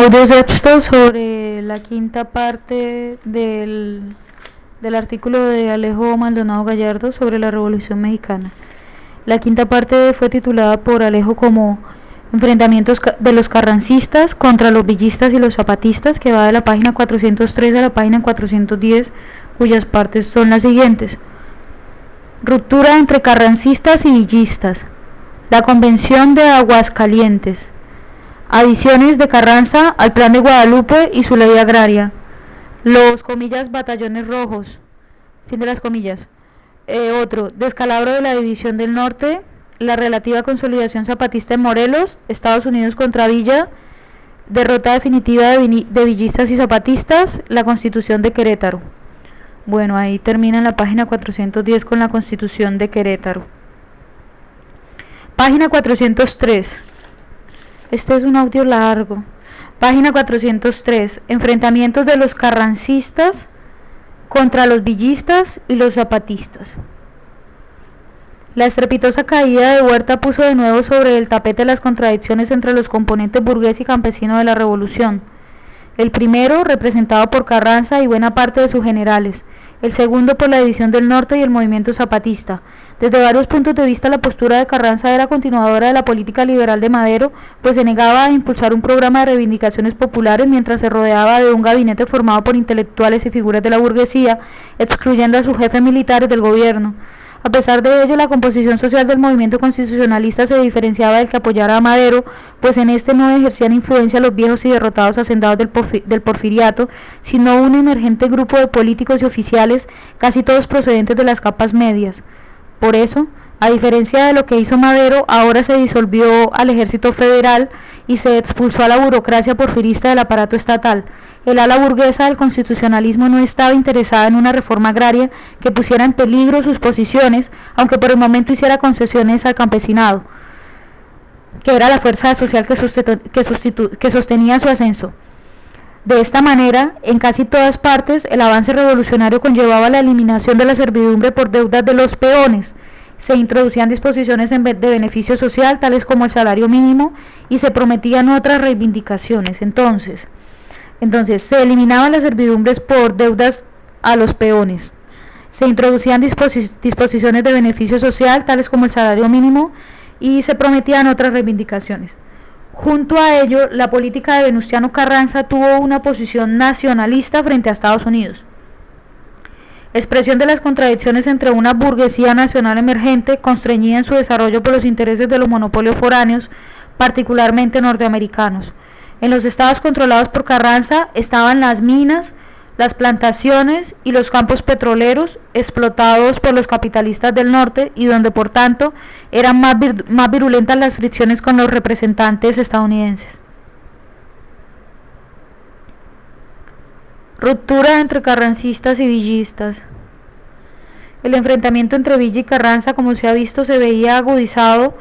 Audios extos sobre la quinta parte del artículo de Alejo Maldonado Gallardo sobre la Revolución Mexicana. La quinta parte fue titulada por Alejo como Enfrentamientos de los carrancistas contra los villistas y los zapatistas, que va de la página 403 a la página 410, cuyas partes son las siguientes. Ruptura entre carrancistas y villistas. La Convención de Aguascalientes. Adiciones de Carranza al Plan de Guadalupe y su ley agraria. Los, comillas, batallones rojos. Fin de las comillas. Otro, descalabro de la División del Norte, la relativa consolidación zapatista en Morelos, Estados Unidos contra Villa, derrota definitiva de villistas y zapatistas, la Constitución de Querétaro. Bueno, ahí termina en la página 410 con la Constitución de Querétaro. Página 403. Este es un audio largo. Página 403. Enfrentamientos de los carrancistas contra los villistas y los zapatistas. La estrepitosa caída de Huerta puso de nuevo sobre el tapete las contradicciones entre los componentes burgués y campesino de la revolución. El primero, representado por Carranza y buena parte de sus generales. El segundo, por la División del Norte y el movimiento zapatista. Desde varios puntos de vista, la postura de Carranza era continuadora de la política liberal de Madero, pues se negaba a impulsar un programa de reivindicaciones populares mientras se rodeaba de un gabinete formado por intelectuales y figuras de la burguesía, excluyendo a sus jefes militares del gobierno. A pesar de ello, la composición social del movimiento constitucionalista se diferenciaba del que apoyara a Madero, pues en este no ejercían influencia los viejos y derrotados hacendados del porfiriato, sino un emergente grupo de políticos y oficiales, casi todos procedentes de las capas medias. Por eso, a diferencia de lo que hizo Madero, ahora se disolvió al ejército federal y se expulsó a la burocracia porfirista del aparato estatal. El ala burguesa del constitucionalismo no estaba interesada en una reforma agraria que pusiera en peligro sus posiciones, aunque por el momento hiciera concesiones al campesinado, que era la fuerza social que sostenía su ascenso. De esta manera, en casi todas partes, el avance revolucionario conllevaba la eliminación de la servidumbre por deudas de los peones. Se introducían disposiciones de beneficio social, tales como el salario mínimo, y se prometían otras reivindicaciones. Entonces se eliminaban las servidumbres por deudas a los peones. Se introducían disposiciones de beneficio social, tales como el salario mínimo, y se prometían otras reivindicaciones. Junto a ello, la política de Venustiano Carranza tuvo una posición nacionalista frente a Estados Unidos. Expresión de las contradicciones entre una burguesía nacional emergente, constreñida en su desarrollo por los intereses de los monopolios foráneos, particularmente norteamericanos. En los estados controlados por Carranza estaban las minas, las plantaciones y los campos petroleros explotados por los capitalistas del norte y donde por tanto eran más virulentas las fricciones con los representantes estadounidenses. Ruptura entre carrancistas y villistas. El enfrentamiento entre Villa y Carranza, como se ha visto, se venía agudizando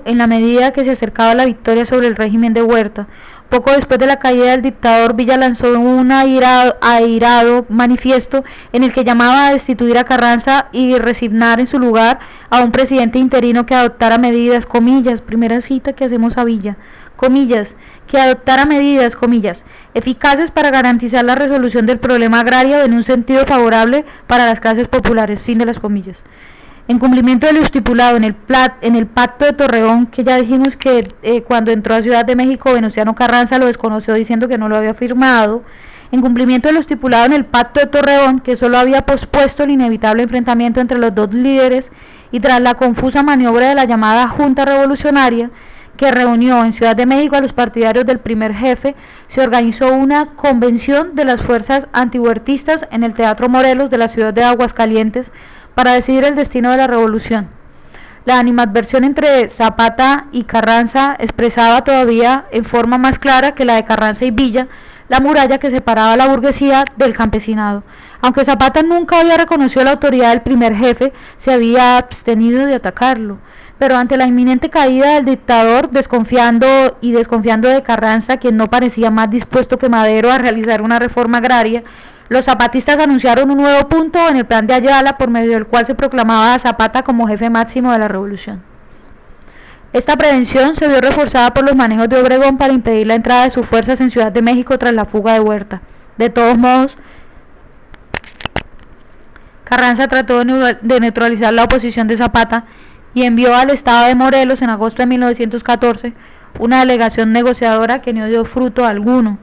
en la medida que se acercaba la victoria sobre el régimen de Huerta. Poco después de la caída del dictador, Villa lanzó un airado manifiesto en el que llamaba a destituir a Carranza y resignar en su lugar a un presidente interino que adoptara medidas, comillas, primera cita que hacemos a Villa, comillas, que adoptara medidas, comillas, eficaces para garantizar la resolución del problema agrario en un sentido favorable para las clases populares, fin de las comillas. En cumplimiento de lo estipulado en el Pacto de Torreón, que ya dijimos que cuando entró a Ciudad de México, Venustiano Carranza lo desconoció diciendo que no lo había firmado. En cumplimiento de lo estipulado en el Pacto de Torreón, que solo había pospuesto el inevitable enfrentamiento entre los dos líderes, y tras la confusa maniobra de la llamada Junta Revolucionaria, que reunió en Ciudad de México a los partidarios del primer jefe, se organizó una convención de las fuerzas antihuertistas en el Teatro Morelos de la ciudad de Aguascalientes, para decidir el destino de la revolución. La animadversión entre Zapata y Carranza expresaba todavía en forma más clara que la de Carranza y Villa la muralla que separaba a la burguesía del campesinado. Aunque Zapata nunca había reconocido la autoridad del primer jefe, se había abstenido de atacarlo. Pero ante la inminente caída del dictador, desconfiando de Carranza, quien no parecía más dispuesto que Madero a realizar una reforma agraria, los zapatistas anunciaron un nuevo punto en el plan de Ayala, por medio del cual se proclamaba a Zapata como jefe máximo de la revolución. Esta prevención se vio reforzada por los manejos de Obregón para impedir la entrada de sus fuerzas en Ciudad de México tras la fuga de Huerta. De todos modos, Carranza trató de neutralizar la oposición de Zapata y envió al estado de Morelos en agosto de 1914 una delegación negociadora que no dio fruto alguno.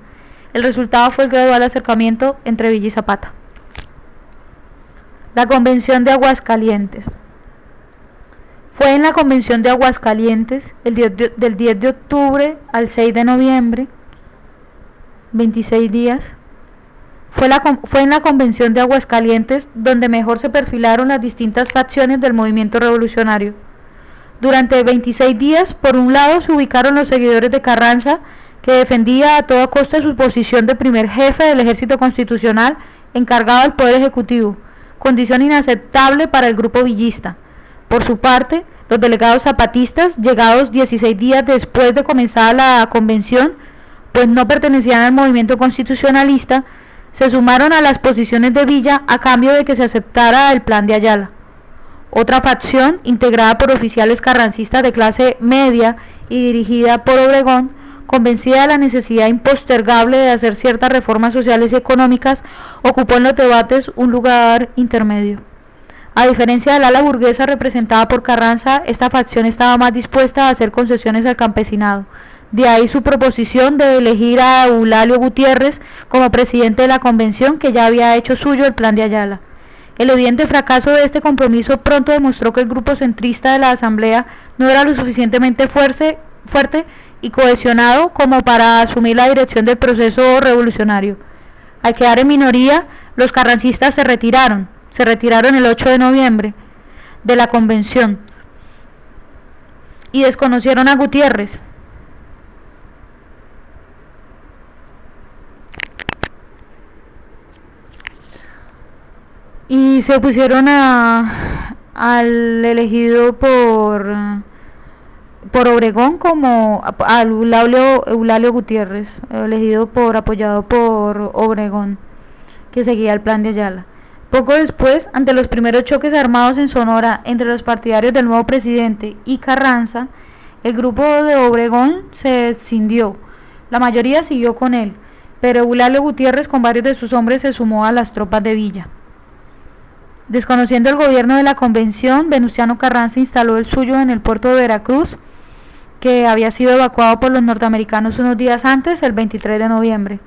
El resultado fue el gradual acercamiento entre Villa y Zapata. La Convención de Aguascalientes. Fue en la Convención de Aguascalientes, del 10 de octubre al 6 de noviembre, 26 días. Fue en la Convención de Aguascalientes donde mejor se perfilaron las distintas facciones del movimiento revolucionario. Durante 26 días, por un lado, se ubicaron los seguidores de Carranza, que defendía a toda costa su posición de primer jefe del ejército constitucional encargado del Poder Ejecutivo, condición inaceptable para el grupo villista. Por su parte, los delegados zapatistas, llegados 16 días después de comenzar la convención, pues no pertenecían al movimiento constitucionalista, se sumaron a las posiciones de Villa a cambio de que se aceptara el plan de Ayala. Otra facción, integrada por oficiales carrancistas de clase media y dirigida por Obregón, convencida de la necesidad impostergable de hacer ciertas reformas sociales y económicas, ocupó en los debates un lugar intermedio. A diferencia del ala burguesa representada por Carranza, esta facción estaba más dispuesta a hacer concesiones al campesinado. De ahí su proposición de elegir a Eulalio Gutiérrez como presidente de la convención, que ya había hecho suyo el plan de Ayala. El evidente fracaso de este compromiso pronto demostró que el grupo centrista de la asamblea no era lo suficientemente fuerte y cohesionado como para asumir la dirección del proceso revolucionario. Al quedar en minoría, los carrancistas se retiraron el 8 de noviembre de la convención y desconocieron a Gutiérrez. Y se opusieron al elegido por Obregón como al Eulalio Gutiérrez, apoyado por Obregón, que seguía el plan de Ayala. Poco después, ante los primeros choques armados en Sonora entre los partidarios del nuevo presidente y Carranza, el grupo de Obregón se escindió. La mayoría siguió con él, pero Eulalio Gutiérrez con varios de sus hombres se sumó a las tropas de Villa. Desconociendo el gobierno de la convención, Venustiano Carranza instaló el suyo en el puerto de Veracruz, que había sido evacuado por los norteamericanos unos días antes, el 23 de noviembre.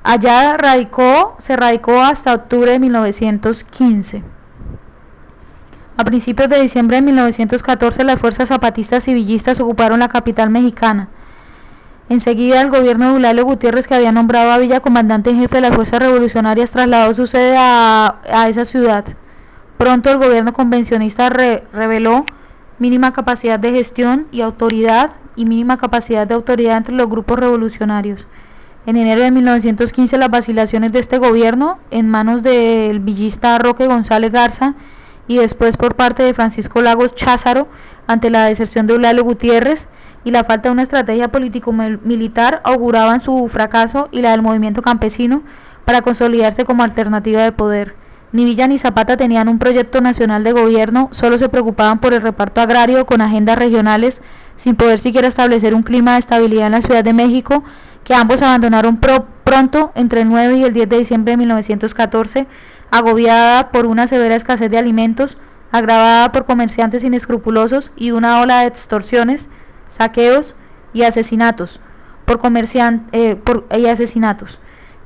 Allá se radicó hasta octubre de 1915. A principios de diciembre de 1914, las fuerzas zapatistas y villistas ocuparon la capital mexicana. Enseguida, el gobierno de Eulalio Gutiérrez, que había nombrado a Villa comandante en jefe de las fuerzas revolucionarias, trasladó su sede a esa ciudad. Pronto el gobierno convencionista reveló mínima capacidad de gestión y autoridad mínima capacidad de autoridad entre los grupos revolucionarios. En enero de 1915, las vacilaciones de este gobierno, en manos del villista Roque González Garza y después por parte de Francisco Lagos Cházaro, ante la deserción de Eulalio Gutiérrez y la falta de una estrategia político-militar, auguraban su fracaso y la del movimiento campesino para consolidarse como alternativa de poder. Ni Villa ni Zapata tenían un proyecto nacional de gobierno, solo se preocupaban por el reparto agrario con agendas regionales, sin poder siquiera establecer un clima de estabilidad en la Ciudad de México, que ambos abandonaron pronto entre el 9 y el 10 de diciembre de 1914, agobiada por una severa escasez de alimentos, agravada por comerciantes inescrupulosos y una ola de extorsiones, saqueos y asesinatos.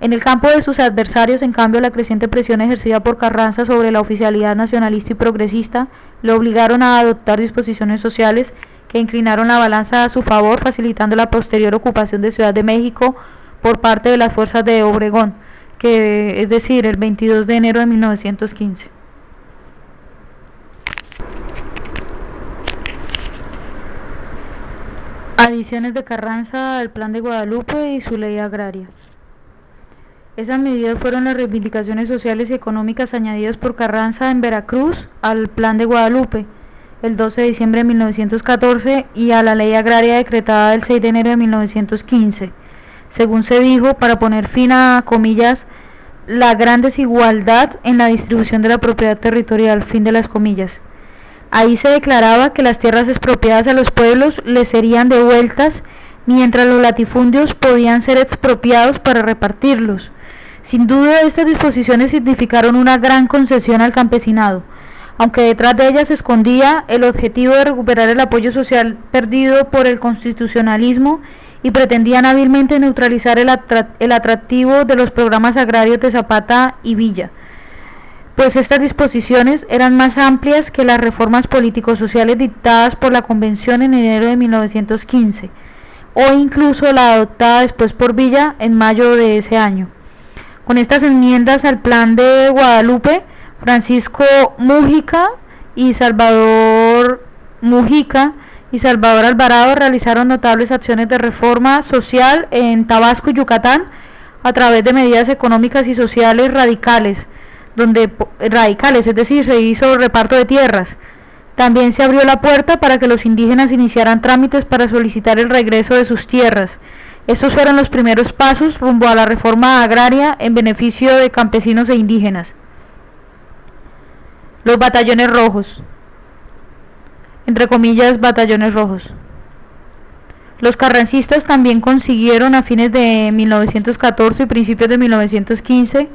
En el campo de sus adversarios, en cambio, la creciente presión ejercida por Carranza sobre la oficialidad nacionalista y progresista le obligaron a adoptar disposiciones sociales que inclinaron la balanza a su favor, facilitando la posterior ocupación de Ciudad de México por parte de las fuerzas de Obregón, es decir, el 22 de enero de 1915. Adiciones de Carranza al Plan de Guadalupe y su ley agraria. Esas medidas fueron las reivindicaciones sociales y económicas añadidas por Carranza en Veracruz al Plan de Guadalupe el 12 de diciembre de 1914 y a la ley agraria decretada el 6 de enero de 1915, según se dijo, para poner fin a, comillas, la gran desigualdad en la distribución de la propiedad territorial, fin de las comillas. Ahí se declaraba que las tierras expropiadas a los pueblos les serían devueltas, mientras los latifundios podían ser expropiados para repartirlos. Sin duda, estas disposiciones significaron una gran concesión al campesinado, aunque detrás de ellas se escondía el objetivo de recuperar el apoyo social perdido por el constitucionalismo, y pretendían hábilmente neutralizar el atractivo de los programas agrarios de Zapata y Villa, pues estas disposiciones eran más amplias que las reformas político-sociales dictadas por la Convención en enero de 1915, o incluso la adoptada después por Villa en mayo de ese año. Con estas enmiendas al Plan de Guadalupe, Francisco Múgica y Salvador Alvarado realizaron notables acciones de reforma social en Tabasco y Yucatán a través de medidas económicas y sociales radicales, es decir, se hizo reparto de tierras. También se abrió la puerta para que los indígenas iniciaran trámites para solicitar el regreso de sus tierras. Estos fueron los primeros pasos rumbo a la reforma agraria en beneficio de campesinos e indígenas. Los batallones rojos, entre comillas, batallones rojos. Los carrancistas también consiguieron a fines de 1914 y principios de 1915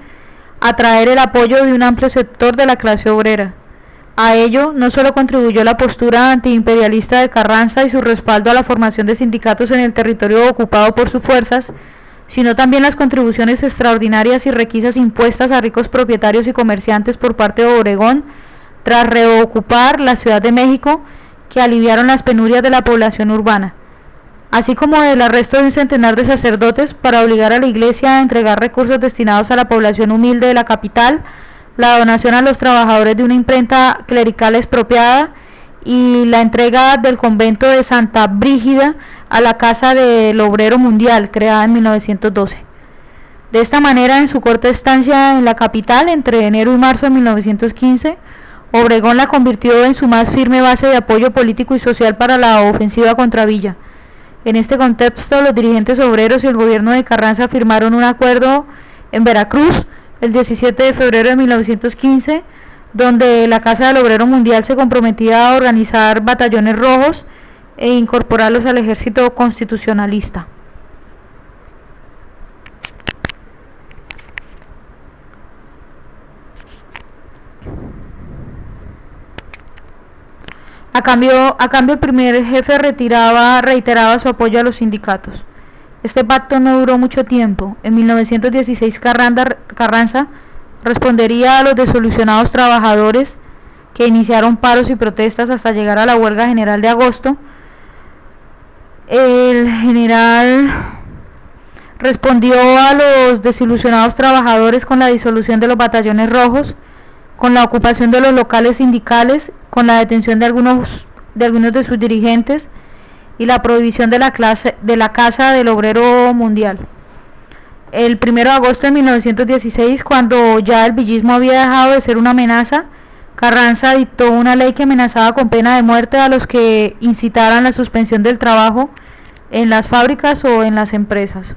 atraer el apoyo de un amplio sector de la clase obrera. A ello no solo contribuyó la postura antiimperialista de Carranza y su respaldo a la formación de sindicatos en el territorio ocupado por sus fuerzas, sino también las contribuciones extraordinarias y requisas impuestas a ricos propietarios y comerciantes por parte de Obregón tras reocupar la Ciudad de México, que aliviaron las penurias de la población urbana, así como el arresto de un centenar de sacerdotes para obligar a la Iglesia a entregar recursos destinados a la población humilde de la capital, la donación a los trabajadores de una imprenta clerical expropiada y la entrega del convento de Santa Brígida a la Casa del Obrero Mundial, creada en 1912. De esta manera, en su corta estancia en la capital, entre enero y marzo de 1915, Obregón la convirtió en su más firme base de apoyo político y social para la ofensiva contra Villa. En este contexto, los dirigentes obreros y el gobierno de Carranza firmaron un acuerdo en Veracruz el 17 de febrero de 1915, donde la Casa del Obrero Mundial se comprometía a organizar batallones rojos e incorporarlos al ejército constitucionalista. A cambio, el primer jefe reiteraba su apoyo a los sindicatos. Este pacto no duró mucho tiempo. En 1916 Carranza respondería a los desilusionados trabajadores que iniciaron paros y protestas hasta llegar a la huelga general de agosto. El general respondió a los desilusionados trabajadores con la disolución de los batallones rojos, con la ocupación de los locales sindicales, con la detención de algunos de sus dirigentes y la prohibición de la Casa del Obrero Mundial. El 1 de agosto de 1916, cuando ya el villismo había dejado de ser una amenaza, Carranza dictó una ley que amenazaba con pena de muerte a los que incitaran la suspensión del trabajo en las fábricas o en las empresas.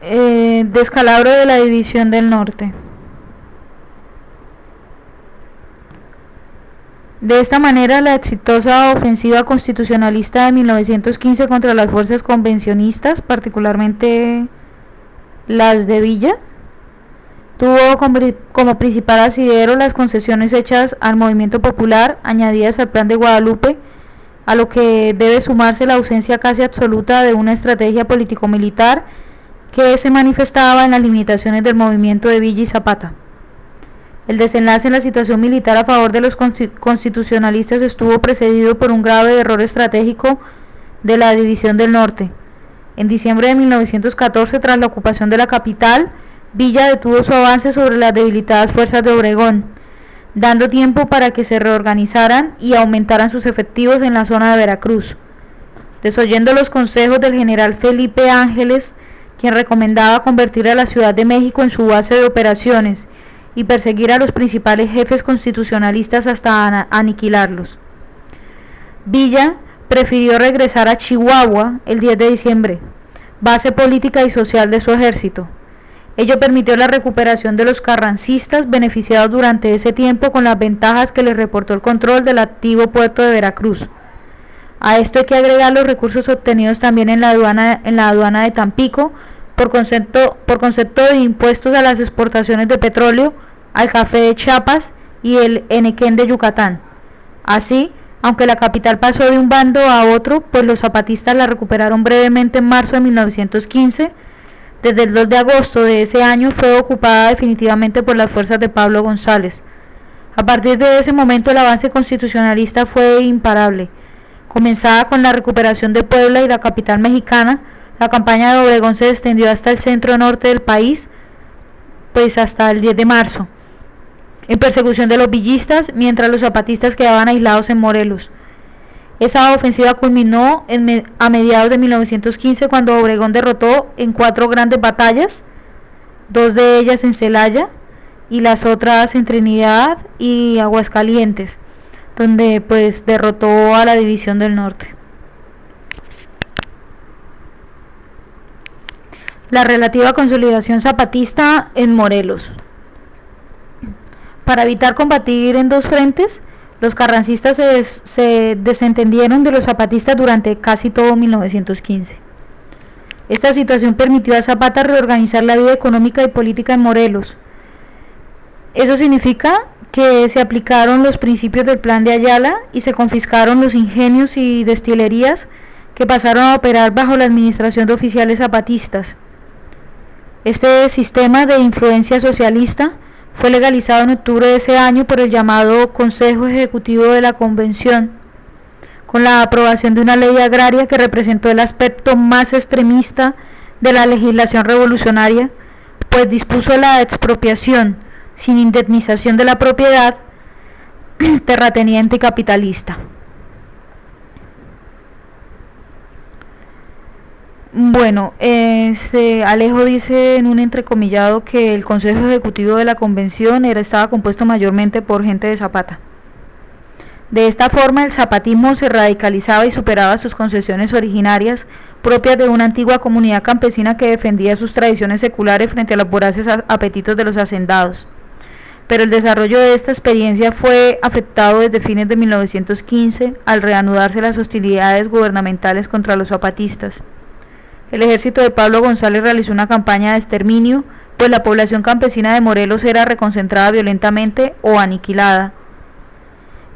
Descalabro de la División del Norte. De esta manera, la exitosa ofensiva constitucionalista de 1915 contra las fuerzas convencionistas, particularmente las de Villa, tuvo como principal asidero las concesiones hechas al movimiento popular, añadidas al Plan de Guadalupe, a lo que debe sumarse la ausencia casi absoluta de una estrategia político-militar que se manifestaba en las limitaciones del movimiento de Villa y Zapata. El desenlace en la situación militar a favor de los constitucionalistas estuvo precedido por un grave error estratégico de la División del Norte. En diciembre de 1914, tras la ocupación de la capital, Villa detuvo su avance sobre las debilitadas fuerzas de Obregón, dando tiempo para que se reorganizaran y aumentaran sus efectivos en la zona de Veracruz. Desoyendo los consejos del general Felipe Ángeles, quien recomendaba convertir a la Ciudad de México en su base de operaciones y perseguir a los principales jefes constitucionalistas hasta aniquilarlos, Villa prefirió regresar a Chihuahua el 10 de diciembre, base política y social de su ejército. Ello permitió la recuperación de los carrancistas, beneficiados durante ese tiempo con las ventajas que les reportó el control del activo puerto de Veracruz. A esto hay que agregar los recursos obtenidos también en la aduana de Tampico por concepto de impuestos a las exportaciones de petróleo, al café de Chiapas y el enequén de Yucatán. Así, aunque la capital pasó de un bando a otro, pues los zapatistas la recuperaron brevemente en marzo de 1915, desde el 2 de agosto de ese año fue ocupada definitivamente por las fuerzas de Pablo González. A partir de ese momento el avance constitucionalista fue imparable. Comenzada con la recuperación de Puebla y la capital mexicana, la campaña de Obregón se extendió hasta el centro norte del país, pues hasta el 10 de marzo, en persecución de los villistas, mientras los zapatistas quedaban aislados en Morelos. Esa ofensiva culminó a mediados de 1915 cuando Obregón derrotó en 4 grandes batallas, 2 de ellas en Celaya y las otras en Trinidad y Aguascalientes, donde pues derrotó a la División del Norte. La relativa consolidación zapatista en Morelos. Para evitar combatir en 2 frentes, los carrancistas se desentendieron de los zapatistas durante casi todo 1915. Esta situación permitió a Zapata reorganizar la vida económica y política en Morelos. Eso significa que se aplicaron los principios del Plan de Ayala y se confiscaron los ingenios y destilerías que pasaron a operar bajo la administración de oficiales zapatistas. Este sistema de influencia socialista fue legalizado en octubre de ese año por el llamado Consejo Ejecutivo de la Convención, con la aprobación de una ley agraria que representó el aspecto más extremista de la legislación revolucionaria, pues dispuso la expropiación sin indemnización de la propiedad terrateniente y capitalista. Bueno, Alejo dice en un entrecomillado que el Consejo Ejecutivo de la Convención estaba compuesto mayormente por gente de Zapata. De esta forma, el zapatismo se radicalizaba y superaba sus concepciones originarias, propias de una antigua comunidad campesina que defendía sus tradiciones seculares frente a los voraces apetitos de los hacendados. Pero el desarrollo de esta experiencia fue afectado desde fines de 1915 al reanudarse las hostilidades gubernamentales contra los zapatistas. El ejército de Pablo González realizó una campaña de exterminio, pues la población campesina de Morelos era reconcentrada violentamente o aniquilada.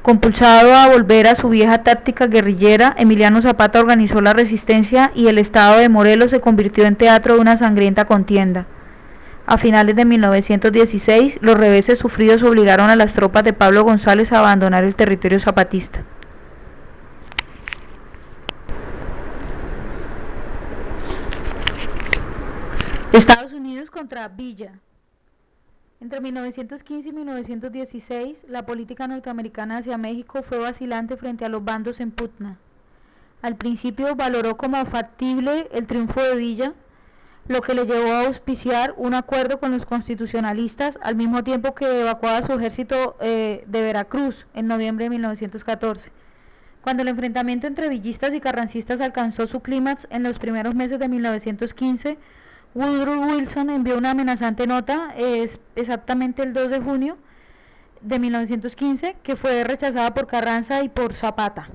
Compulsado a volver a su vieja táctica guerrillera, Emiliano Zapata organizó la resistencia y el estado de Morelos se convirtió en teatro de una sangrienta contienda. A finales de 1916, los reveses sufridos obligaron a las tropas de Pablo González a abandonar el territorio zapatista. Estados Unidos contra Villa. Entre 1915 y 1916, la política norteamericana hacia México fue vacilante frente a los bandos en pugna. Al principio valoró como factible el triunfo de Villa, lo que le llevó a auspiciar un acuerdo con los constitucionalistas al mismo tiempo que evacuaba su ejército de Veracruz en noviembre de 1914. Cuando el enfrentamiento entre villistas y carrancistas alcanzó su clímax en los primeros meses de 1915, Woodrow Wilson envió una amenazante nota, exactamente el 2 de junio de 1915, que fue rechazada por Carranza y por Zapata.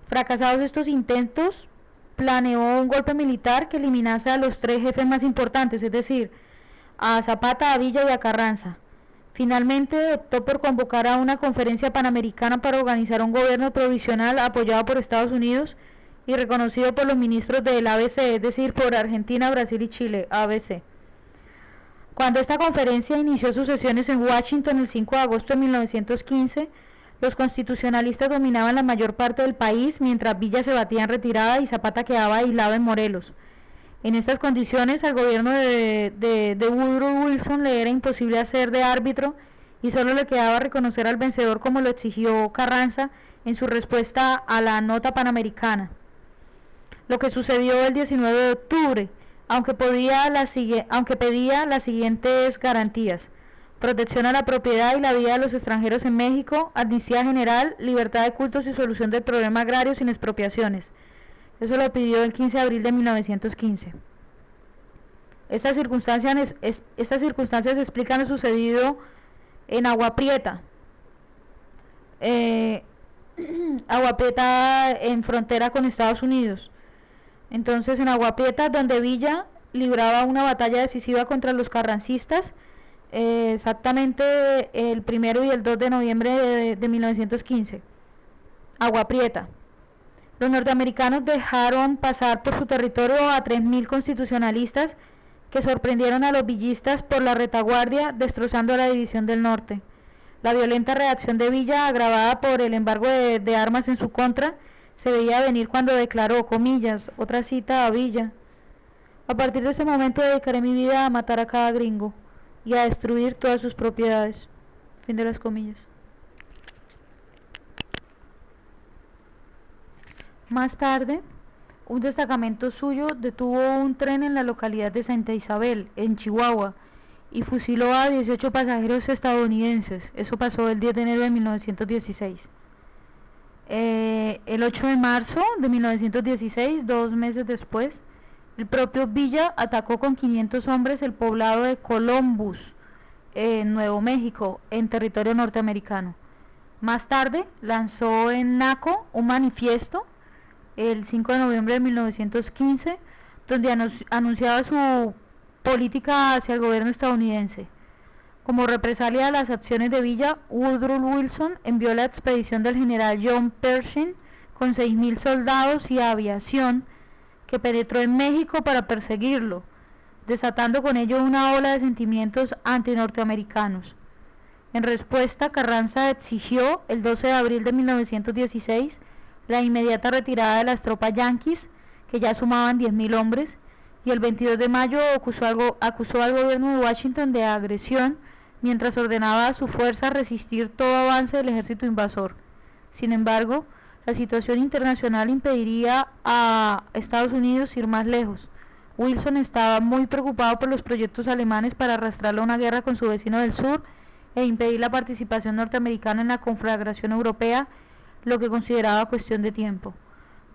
Fracasados estos intentos, planeó un golpe militar que eliminase a los 3 jefes más importantes, es decir, a Zapata, a Villa y a Carranza. Finalmente optó por convocar a una conferencia panamericana para organizar un gobierno provisional apoyado por Estados Unidos y reconocido por los ministros del ABC, es decir, por Argentina, Brasil y Chile, ABC. Cuando esta conferencia inició sus sesiones en Washington el 5 de agosto de 1915, los constitucionalistas dominaban la mayor parte del país, mientras Villa se batía en retirada y Zapata quedaba aislado en Morelos. En estas condiciones, al gobierno de Woodrow Wilson le era imposible hacer de árbitro y solo le quedaba reconocer al vencedor, como lo exigió Carranza en su respuesta a la nota panamericana. Lo que sucedió el 19 de octubre, aunque pedía las siguientes garantías: protección a la propiedad y la vida de los extranjeros en México, amnistía general, libertad de cultos y solución del problema agrario sin expropiaciones. Eso lo pidió el 15 de abril de 1915. Estas circunstancias explican lo sucedido en Agua Prieta. Agua Prieta en frontera con Estados Unidos. Entonces, en Agua Prieta, donde Villa libraba una batalla decisiva contra los carrancistas, exactamente el 1 y el 2 de noviembre de 1915. Agua Prieta. Los norteamericanos dejaron pasar por su territorio a 3.000 constitucionalistas que sorprendieron a los villistas por la retaguardia, destrozando la división del norte. La violenta reacción de Villa, agravada por el embargo de armas en su contra, se veía venir cuando declaró, comillas, otra cita a Villa: a partir de ese momento dedicaré mi vida a matar a cada gringo y a destruir todas sus propiedades. Fin de las comillas. Más tarde, un destacamento suyo detuvo un tren en la localidad de Santa Isabel, en Chihuahua, y fusiló a 18 pasajeros estadounidenses. Eso pasó el 10 de enero de 1916. El 8 de marzo de 1916, 2 meses después, el propio Villa atacó con 500 hombres el poblado de Columbus, en Nuevo México, en territorio norteamericano. Más tarde, lanzó en Naco un manifiesto el 5 de noviembre de 1915, donde anunciaba su política hacia el gobierno estadounidense. Como represalia a las acciones de Villa, Woodrow Wilson envió la expedición del general John Pershing con 6.000 soldados y aviación, que penetró en México para perseguirlo, desatando con ello una ola de sentimientos antinorteamericanos. En respuesta, Carranza exigió el 12 de abril de 1916 la inmediata retirada de las tropas yanquis, que ya sumaban 10.000 hombres, y el 22 de mayo acusó al gobierno de Washington de agresión, mientras ordenaba a su fuerza resistir todo avance del ejército invasor. Sin embargo, la situación internacional impediría a Estados Unidos ir más lejos. Wilson estaba muy preocupado por los proyectos alemanes para arrastrarlo a una guerra con su vecino del sur e impedir la participación norteamericana en la conflagración europea, lo que consideraba cuestión de tiempo.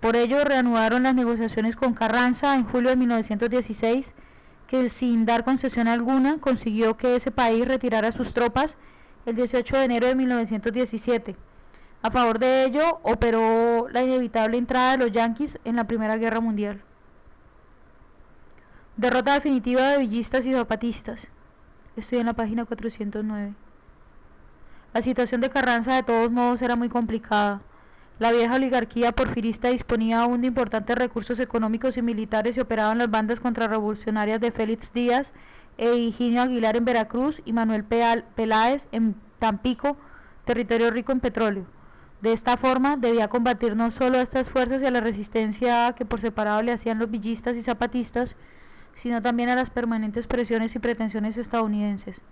Por ello, reanudaron las negociaciones con Carranza en julio de 1916, que sin dar concesión alguna consiguió que ese país retirara sus tropas el 18 de enero de 1917. A favor de ello, operó la inevitable entrada de los yanquis en la Primera Guerra Mundial. Derrota definitiva de villistas y zapatistas. Estoy en la página 409. La situación de Carranza de todos modos era muy complicada. La vieja oligarquía porfirista disponía aún de importantes recursos económicos y militares y operaban las bandas contrarrevolucionarias de Félix Díaz e Higinio Aguilar en Veracruz y Manuel Peláez en Tampico, territorio rico en petróleo. De esta forma, debía combatir no solo a estas fuerzas y a la resistencia que por separado le hacían los villistas y zapatistas, sino también a las permanentes presiones y pretensiones estadounidenses.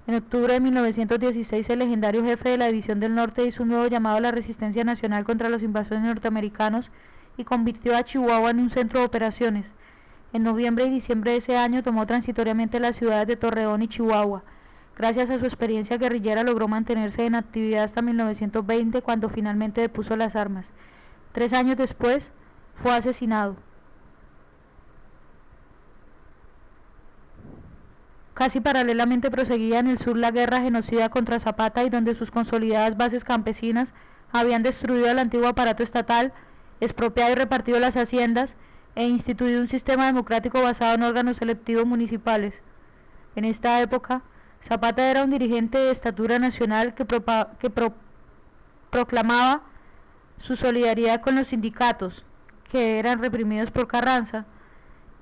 En octubre de 1916, el legendario jefe de la División del Norte hizo un nuevo llamado a la resistencia nacional contra los invasores norteamericanos y convirtió a Chihuahua en un centro de operaciones. En noviembre y diciembre de ese año tomó transitoriamente las ciudades de Torreón y Chihuahua. Gracias a su experiencia guerrillera logró mantenerse en actividad hasta 1920, cuando finalmente depuso las armas. 3 años después, fue asesinado. Casi paralelamente proseguía en el sur la guerra genocida contra Zapata, y donde sus consolidadas bases campesinas habían destruido el antiguo aparato estatal, expropiado y repartido las haciendas, e instituido un sistema democrático basado en órganos selectivos municipales. En esta época, Zapata era un dirigente de estatura nacional que proclamaba su solidaridad con los sindicatos, que eran reprimidos por Carranza,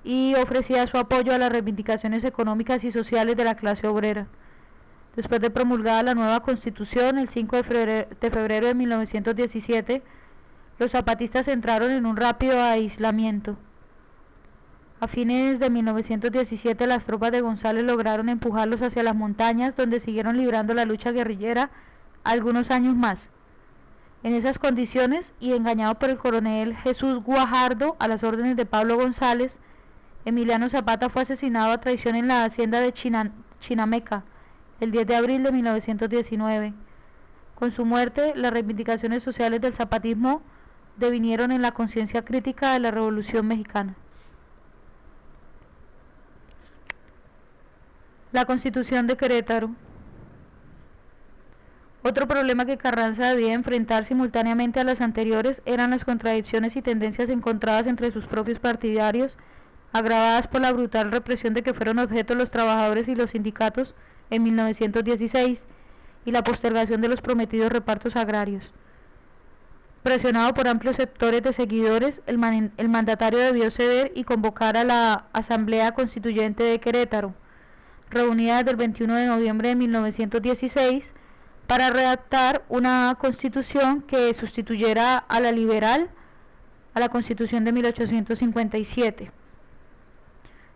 y ofrecía su apoyo a las reivindicaciones económicas y sociales de la clase obrera. Después de promulgada la nueva Constitución, el 5 de febrero de 1917, los zapatistas entraron en un rápido aislamiento. A fines de 1917, las tropas de González lograron empujarlos hacia las montañas, donde siguieron librando la lucha guerrillera algunos años más. En esas condiciones, y engañado por el coronel Jesús Guajardo a las órdenes de Pablo González, Emiliano Zapata fue asesinado a traición en la hacienda de Chinameca el 10 de abril de 1919. Con su muerte, las reivindicaciones sociales del zapatismo devinieron en la conciencia crítica de la Revolución Mexicana. La Constitución de Querétaro. Otro problema que Carranza debía enfrentar simultáneamente a los anteriores eran las contradicciones y tendencias encontradas entre sus propios partidarios, agravadas por la brutal represión de que fueron objeto los trabajadores y los sindicatos en 1916 y la postergación de los prometidos repartos agrarios. Presionado por amplios sectores de seguidores, el mandatario debió ceder y convocar a la Asamblea Constituyente de Querétaro, reunida desde el 21 de noviembre de 1916, para redactar una constitución que sustituyera a la liberal, a la Constitución de 1857.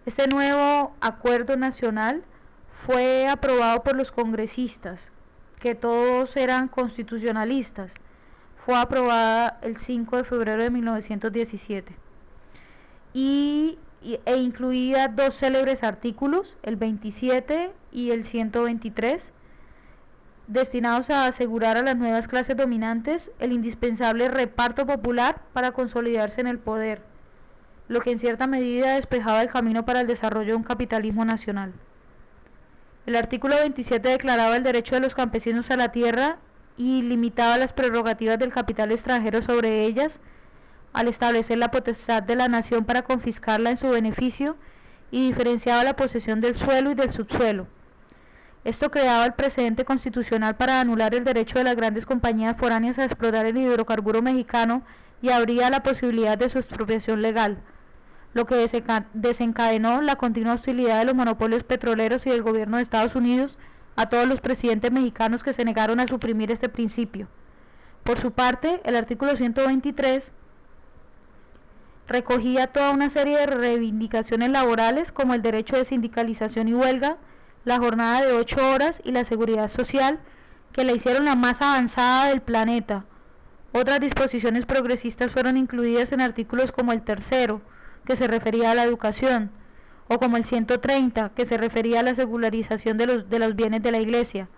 Este nuevo acuerdo nacional fue aprobado por los congresistas, que todos eran constitucionalistas. Fue aprobada el 5 de febrero de 1917 e incluía dos célebres artículos, el 27 y el 123, destinados a asegurar a las nuevas clases dominantes el indispensable reparto popular para consolidarse en el poder, lo que en cierta medida despejaba el camino para el desarrollo de un capitalismo nacional. El artículo 27 declaraba el derecho de los campesinos a la tierra y limitaba las prerrogativas del capital extranjero sobre ellas, al establecer la potestad de la nación para confiscarla en su beneficio, y diferenciaba la posesión del suelo y del subsuelo. Esto creaba el precedente constitucional para anular el derecho de las grandes compañías foráneas a explotar el hidrocarburo mexicano y abría la posibilidad de su expropiación legal, lo que desencadenó la continua hostilidad de los monopolios petroleros y del gobierno de Estados Unidos a todos los presidentes mexicanos que se negaron a suprimir este principio. Por su parte, el artículo 123 recogía toda una serie de reivindicaciones laborales, como el derecho de sindicalización y huelga, la jornada de 8 horas y la seguridad social, que la hicieron la más avanzada del planeta. Otras disposiciones progresistas fueron incluidas en artículos como el tercero, que se refería a la educación, o como el 130, que se refería a la secularización de los bienes de la Iglesia.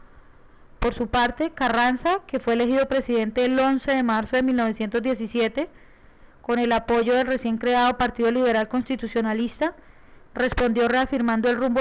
Por su parte, Carranza, que fue elegido presidente el 11 de marzo de 1917, con el apoyo del recién creado Partido Liberal Constitucionalista, respondió reafirmando el rumbo